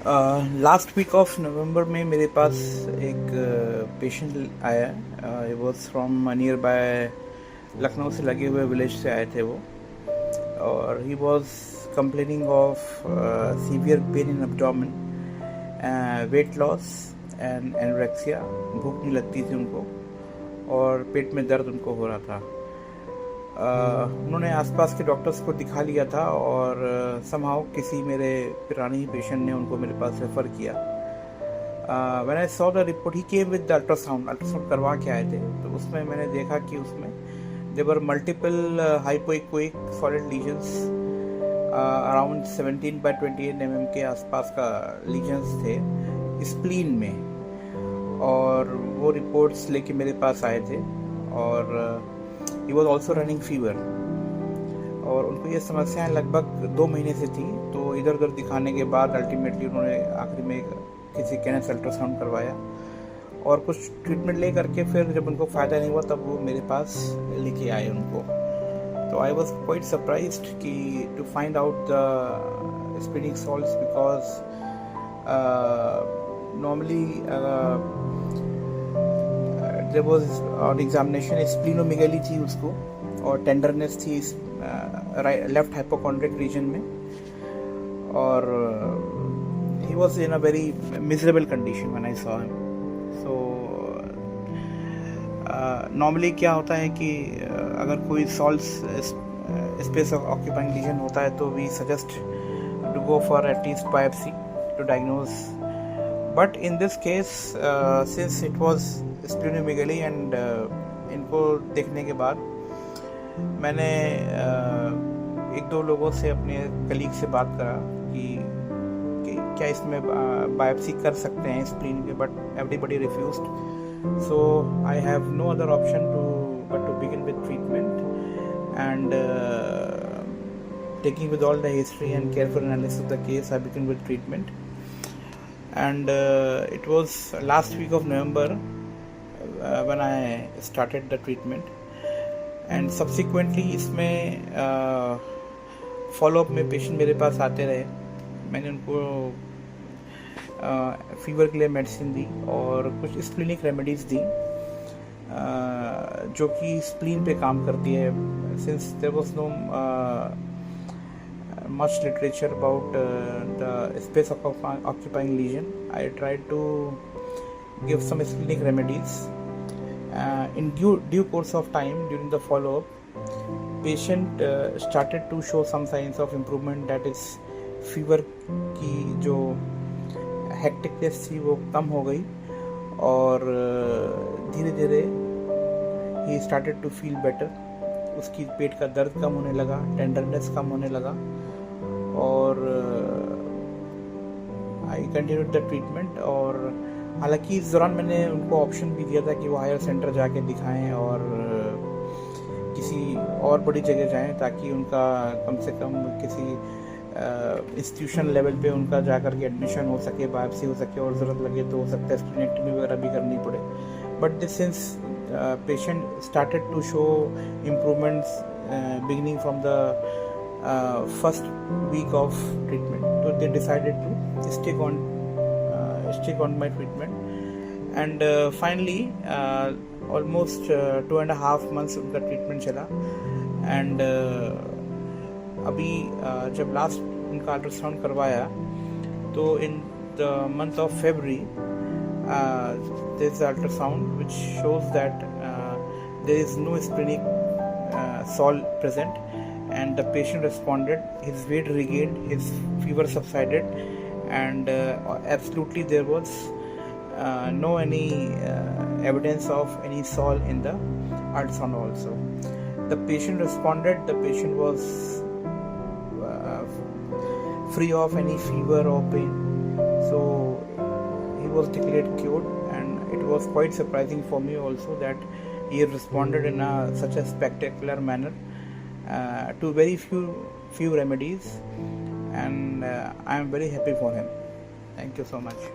Last week of November में मेरे पास एक पेशेंट आया। He was from near by Lucknow से लगे हुए विलेज से आए थे वो, और he was complaining of severe pain in abdomen, weight loss and anorexia. भूख नहीं लगती थी उनको और पेट में दर्द उनको हो रहा था। उन्होंने आसपास के डॉक्टर्स को दिखा लिया था और समहाउ किसी मेरे पुराने ही पेशेंट ने उनको मेरे पास रेफ़र किया। When I saw the report, he came with the ultrasound करवा के आए थे। तो उसमें मैंने देखा कि उसमें there were multiple hypoechoic solid lesions, around 17/28 mm के आसपास का लीजन्स थे स्प्लीन में, और वो रिपोर्ट्स लेके मेरे पास आए थे। और he was also running fever, और उनको ये समस्याएं लगभग 2 महीने से थी। तो इधर उधर दिखाने के बाद अल्टीमेटली उन्होंने आखिरी में किसी केनेस अल्ट्रासाउंड करवाया और कुछ ट्रीटमेंट ले करके फिर जब उनको फ़ायदा नहीं हुआ तब वो मेरे पास लेके आए उनको। तो आई वॉज क्वाइट सरप्राइज्ड कि to find out the splenic salts, because normally there was on examination splenomegaly थी उसको, और टेंडरनेस थी लेफ्ट हाइपोकॉन्ड्रिक रीजन में, और he was in a very miserable condition when I saw him. So normally क्या होता है कि अगर कोई सॉल्ट्स स्पेस ऑक्यूपाइंग लीजन होता है तो we suggest to go for at least biopsy to diagnose. But in this case since it was splenomegaly and इनको देखने के बाद मैंने एक दो लोगों से, अपने कलीग से बात करा कि क्या इसमें बायोप्सी कर सकते हैं स्प्लीन के, but everybody refused. So I have no other option but to begin with treatment, and taking with all the history and careful analysis of the case, I began with treatment. And it was last week of November when I started the treatment, and subsequently इसमें follow-up में patient मेरे पास आते रहे। मैंने उनको fever के लिए medicine दी और कुछ स्प्लीनिक रेमेडीज़ दी जो कि स्प्लीन पे काम करती है। Since there was no much literature about the space occupying lesion, I tried to give some splenic remedies. In due course of time, during the follow-up, patient started to show some signs of improvement, that is fever की जो hecticness थी वो कम हो गई, और धीरे धीरे he started to feel better. उसकी पेट का दर्द कम होने लगा, टेंडरनेस कम होने लगा, और आई कंटिन्यूड द ट्रीटमेंट। और हालांकि इस दौरान मैंने उनको ऑप्शन भी दिया था कि वो हायर सेंटर जाके दिखाएं और किसी और बड़ी जगह जाएं, ताकि उनका कम से कम किसी इंस्टीट्यूशन लेवल पे उनका जाकर के एडमिशन हो सके, बायोप्सी हो सके, और ज़रूरत लगे तो हो सकता है स्प्लीनेक्टमी वगैरह भी करनी पड़े। But this since patient started to show improvements beginning from the first week of treatment, so they decided to stick on my treatment, and finally almost 2.5 months उनका ट्रीटमेंट चला। एंड अभी जब लास्ट उनका ultrasound करवाया तो in the month of February there is ultrasound which shows that there is no splenic sol present, and the patient responded, his weight regained, his fever subsided, and absolutely there was no any evidence of any sol in the ultrasound also. The patient responded, the patient was free of any fever or pain, so he was declared cured. And it was quite surprising for me also that he responded in such a spectacular manner to very few remedies, and I am very happy for him. Thank you so much.